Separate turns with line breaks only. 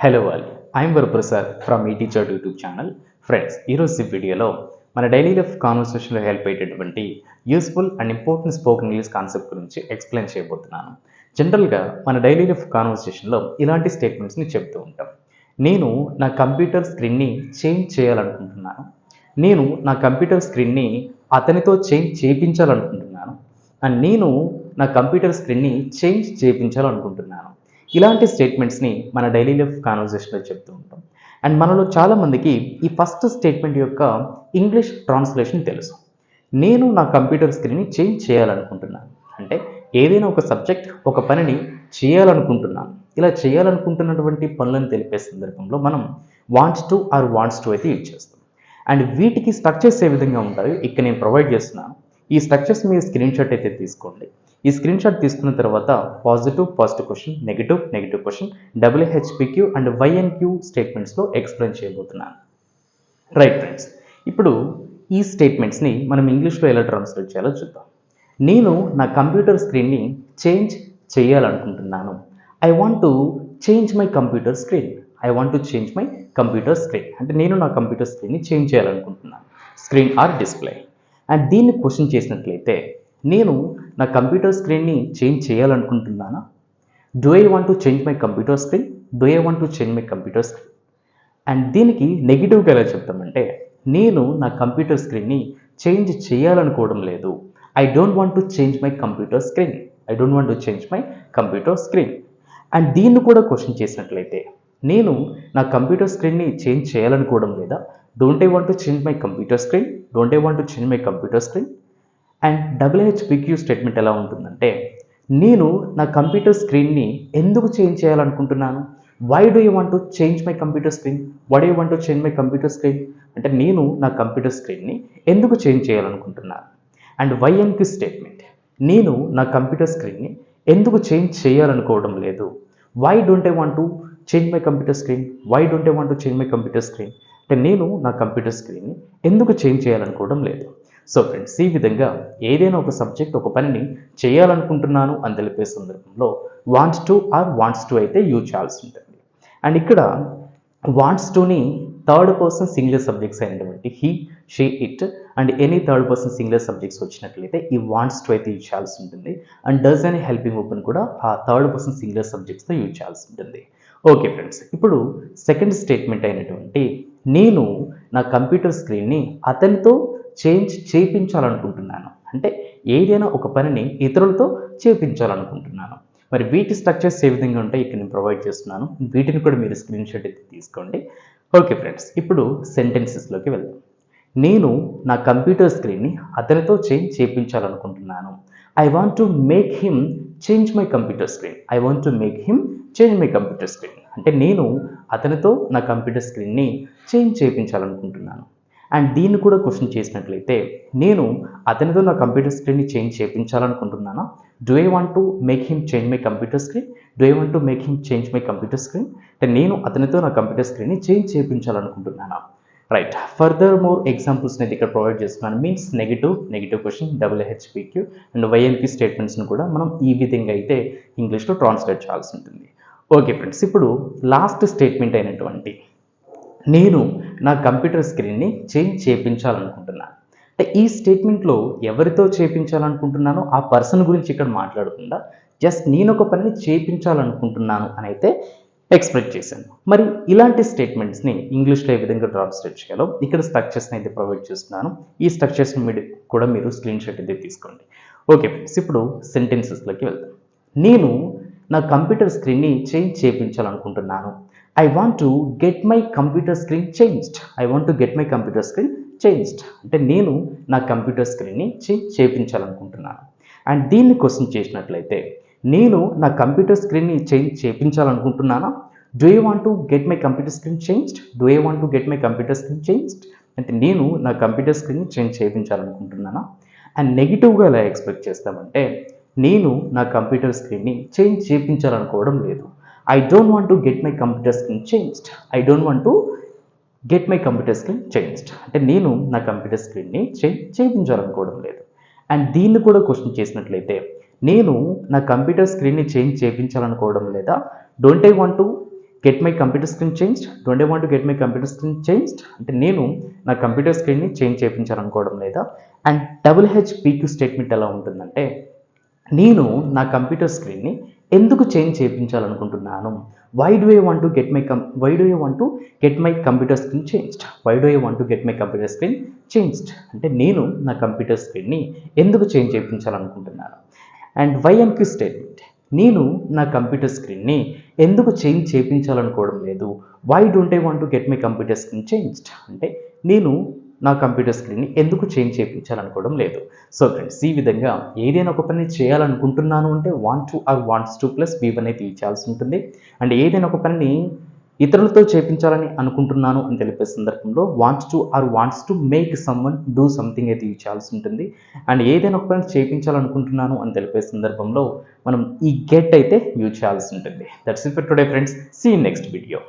Hello all, I'm Varaprasad from ఈ teacher YouTube channel. Friends, ఈరోజు ఈ వీడియోలో మన డైలీ లైఫ్ కాన్వర్సేషన్లో హెల్ప్ అయ్యేటటువంటి useful and important spoken English concept గురించి ఎక్స్ప్లెయిన్ చేయబోతున్నాను. జనరల్గా మన డైలీ లైఫ్ కాన్వర్సేషన్లో ఇలాంటి స్టేట్మెంట్స్ని చెప్తూ ఉంటాం. నేను నా కంప్యూటర్ స్క్రీన్ని చేంజ్ చేయాలనుకుంటున్నాను. నేను నా కంప్యూటర్ స్క్రీన్ని అతనితో చేంజ్ చేయించాలనుకుంటున్నాను. అండ్ నేను నా కంప్యూటర్ స్క్రీన్ని చేంజ్ చేయించాలనుకుంటున్నాను. ఇలాంటి స్టేట్మెంట్స్ని మన డైలీ లైఫ్ కాన్వర్జేషన్లో చెప్తూ ఉంటాం. అండ్ మనలో చాలామందికి ఈ ఫస్ట్ స్టేట్మెంట్ యొక్క ఇంగ్లీష్ ట్రాన్స్లేషన్ తెలుసు. నేను నా కంప్యూటర్ స్క్రీన్ని చేంజ్ చేయాలనుకుంటున్నాను అంటే ఏదైనా ఒక సబ్జెక్ట్, ఒక పనిని చేయాలనుకుంటున్నాను. ఇలా చేయాలనుకుంటున్నటువంటి పనులను తెలిపే సందర్భంలో మనం wants to or wants to అయితే యూజ్ చేస్తాం. అండ్ వీటికి స్ట్రక్చర్స్ ఏ విధంగా ఉంటాయి ఇక్కడ నేను ప్రొవైడ్ చేస్తున్నాను. ఈ స్ట్రక్చర్స్ మీరు స్క్రీన్ షాట్ అయితే తీసుకోండి. ఈ స్క్రీన్ షాట్ తీసుకున్న తర్వాత positive question, negative question, WHPQ and YNQ స్టేట్మెంట్స్లో ఎక్స్ప్లెయిన్ చేయబోతున్నాను. రైట్ ఫ్రెండ్స్, ఇప్పుడు ఈ స్టేట్మెంట్స్ని మనం ఇంగ్లీష్లో ఎలా ట్రాన్స్లేట్ చేయాలో చూద్దాం. నేను నా కంప్యూటర్ స్క్రీన్ని చేంజ్ చేయాలనుకుంటున్నాను. I want to change my computer screen. అంటే నేను నా కంప్యూటర్ స్క్రీన్ని చేంజ్ చేయాలనుకుంటున్నాను. Screen or display. అండ్ దీన్ని క్వశ్చన్ చేసినట్లయితే నేను నా కంప్యూటర్ స్క్రీన్ని చేంజ్ చేయాలనుకుంటున్నానా? Do I want to change my computer screen? And దీనికి నెగిటివ్గా ఎలా చెప్తామంటే నేను నా కంప్యూటర్ స్క్రీన్ని చేంజ్ చేయాలనుకోవడం లేదు. I don't want to change my computer screen. And దీన్ని కూడా క్వశ్చన్ చేసినట్లయితే నేను నా కంప్యూటర్ స్క్రీన్ని చేంజ్ చేయాలనుకోవడం లేదా? Don't I want to change my computer screen. And WHPQ statement ఎలా ఉంటుందంటే నేను నా కంప్యూటర్ స్క్రీన్ని ఎందుకు చేంజ్ చేయాలనుకుంటున్నాను? Why do you want to change my computer screen? అంటే నేను నా కంప్యూటర్ స్క్రీన్ని ఎందుకు చేంజ్ చేయాలనుకుంటున్నాను. అండ్ YNQ స్టేట్మెంట్ నేను నా కంప్యూటర్ స్క్రీన్ని ఎందుకు చేంజ్ చేయాలనుకోవడం లేదు. Why don't I want to change my computer screen? అంటే నేను నా కంప్యూటర్ స్క్రీన్ని ఎందుకు చేంజ్ చేయాలనుకోవడం లేదు. సో ఫ్రెండ్స్, ఈ విధంగా ఏదైనా ఒక సబ్జెక్ట్, ఒక పనిని చేయాలనుకుంటున్నాను అని తెలిపే సందర్భంలో wants to or wants to అయితే యూజ్ చేయాల్సి ఉంటుంది. అండ్ ఇక్కడ వాంట్స్ టుని థర్డ్ పర్సన్ సింగులర్ సబ్జెక్ట్స్ అయినటువంటి he, she, it and any third person singular subjects వచ్చినట్లయితే ఈ వాంట్స్ టు అయితే యూజ్ చేయాల్సి ఉంటుంది. అండ్ డస్ అనే హెల్పింగ్ వర్బ్ని కూడా ఆ థర్డ్ పర్సన్ సింగులర్ సబ్జెక్ట్స్తో యూజ్ చేయాల్సి ఉంటుంది. ఓకే ఫ్రెండ్స్, ఇప్పుడు సెకండ్ స్టేట్మెంట్ అయినటువంటి నేను నా కంప్యూటర్ స్క్రీన్ని అతనితో చేంజ్ చేయించాలనుకుంటున్నాను అంటే ఏదైనా ఒక పనిని ఇతరులతో చేయించాలనుకుంటున్నాను. మరి వీటి స్ట్రక్చర్స్ ఏ విధంగా ఉంటాయి ఇక్కడ నేను ప్రొవైడ్ చేస్తున్నాను. వీటిని కూడా మీరు స్క్రీన్ షాట్ అయితే తీసుకోండి. ఓకే ఫ్రెండ్స్, ఇప్పుడు సెంటెన్సెస్లోకి వెళ్దాం. నేను నా కంప్యూటర్ స్క్రీన్ని అతనితో చేంజ్ చేయించాలనుకుంటున్నాను. I want to make him change my computer screen. అంటే నేను అతనితో నా కంప్యూటర్ స్క్రీన్ని చేంజ్ చేయించాలనుకుంటున్నాను. అండ్ దీన్ని కూడా క్వశ్చన్ చేసినట్లయితే నేను అతనితో నా కంప్యూటర్ స్క్రీన్ని చేంజ్ చేయించాలనుకుంటున్నానా? Do I want to make him change my computer screen? అంటే నేను అతనితో నా కంప్యూటర్ స్క్రీన్ని చేంజ్ చేయించాలనుకుంటున్నానా? రైట్, ఫర్దర్ మోర్ ఎగ్జాంపుల్స్ నేను ఇక్కడ ప్రొవైడ్ చేస్తున్నాను. Means negative question, WHPQ and YNP స్టేట్మెంట్స్ని కూడా మనం ఈ విధంగా అయితే ఇంగ్లీష్లో ట్రాన్స్లేట్ చేయాల్సి ఉంటుంది. ఓకే ఫ్రెండ్స్, ఇప్పుడు లాస్ట్ స్టేట్మెంట్ అయినటువంటి నేను నా కంప్యూటర్ స్క్రీన్ని చేంజ్ చేయించాలనుకుంటున్నాను అంటే ఈ స్టేట్మెంట్లో ఎవరితో చేయించాలనుకుంటున్నానో ఆ పర్సన్ గురించి ఇక్కడ మాట్లాడకుండా జస్ట్ నేను ఒక పనిని చేయించాలనుకుంటున్నాను అని అయితే ఎక్స్ప్రెస్ చేశాను. మరి ఇలాంటి స్టేట్మెంట్స్ని ఇంగ్లీష్లో ఏ విధంగా ట్రాన్స్లేట్ చేయాలో ఇక్కడ స్ట్రక్చర్స్ని అయితే ప్రొవైడ్ చేస్తున్నాను. ఈ స్ట్రక్చర్స్ని కూడా మీరు స్క్రీన్ షాట్ అయితే తీసుకోండి. ఓకే ఫ్రెండ్స్, ఇప్పుడు సెంటెన్సెస్లోకి వెళ్దాం. నేను నా కంప్యూటర్ స్క్రీన్ని చేంజ్ చేయించాలనుకుంటున్నాను. I want to get my computer screen changed. అంటే నేను నా కంప్యూటర్ స్క్రీన్ని చేంజ్ చేయించాలనుకుంటున్నాను. అండ్ దీన్ని క్వశ్చన్ చేసినట్లయితే నేను నా కంప్యూటర్ స్క్రీన్ని చేంజ్ చేయించాలనుకుంటున్నానా? Do I want to get my computer screen changed? అంటే నేను నా కంప్యూటర్ స్క్రీన్ని చేంజ్ చేయించాలనుకుంటున్నానా? అండ్ నెగిటివ్గా ఎలా ఎక్స్ప్రెస్ చేస్తామంటే నేను నా కంప్యూటర్ స్క్రీన్ని చేంజ్ చేయించాలనుకోవడం లేదు. I don't want to get my computer screen changed. అంటే నేను నా కంప్యూటర్ స్క్రీన్ని చేంజ్ చేయించాలనుకోవడం లేదు. అండ్ దీన్ని కూడా క్వశ్చన్ చేసినట్లయితే నేను నా కంప్యూటర్ స్క్రీన్ని చేంజ్ చేయించాలనుకోవడం లేదా? Don't I want to get my computer screen changed, don't I want to get my computer screen changed అంటే నేను నా కంప్యూటర్ స్క్రీన్ని చేంజ్ చేయించాలనుకోవడం లేదా. అండ్ WHPQ స్టేట్మెంట్ ఎలా ఉంటుందంటే నేను నా కంప్యూటర్ స్క్రీన్ని ఎందుకు చేంజ్ చేయించాలనుకుంటున్నాను. Why do I want to get my computer screen changed, why do I want to get my computer screen changed అంటే నేను నా కంప్యూటర్ స్క్రీన్ని ఎందుకు చేంజ్ చేయించాలనుకుంటున్నాను. అండ్ YMQ స్టేట్మెంట్ నేను నా కంప్యూటర్ స్క్రీన్ని ఎందుకు చేంజ్ చేయించాలనుకోవడం లేదు. Why don't I want to get my computer screen changed అంటే నేను నా కంప్యూటర్ స్క్రీన్ని ఎందుకు చేంజ్ చేయించాలనుకోవడం లేదు. సో ఫ్రెండ్స్, ఈ విధంగా ఏదైనా ఒక పని చేయాలనుకుంటున్నాను అంటే want to or wants to plus V1 అయితే ఇచ్చాల్సి ఉంటుంది. అండ్ ఏదైనా ఒక పనిని ఇతరులతో చేయించాలని అనుకుంటున్నాను అని తెలిపే సందర్భంలో wants to or wants to make someone do something అయితే ఇచ్చాల్సి ఉంటుంది. అండ్ ఏదైనా ఒక పని చేయించాలనుకుంటున్నాను అని తెలిపే సందర్భంలో మనం ఈ గెట్ అయితే యూజ్ చేయాల్సి ఉంటుంది. That's it for today friends. See in next video.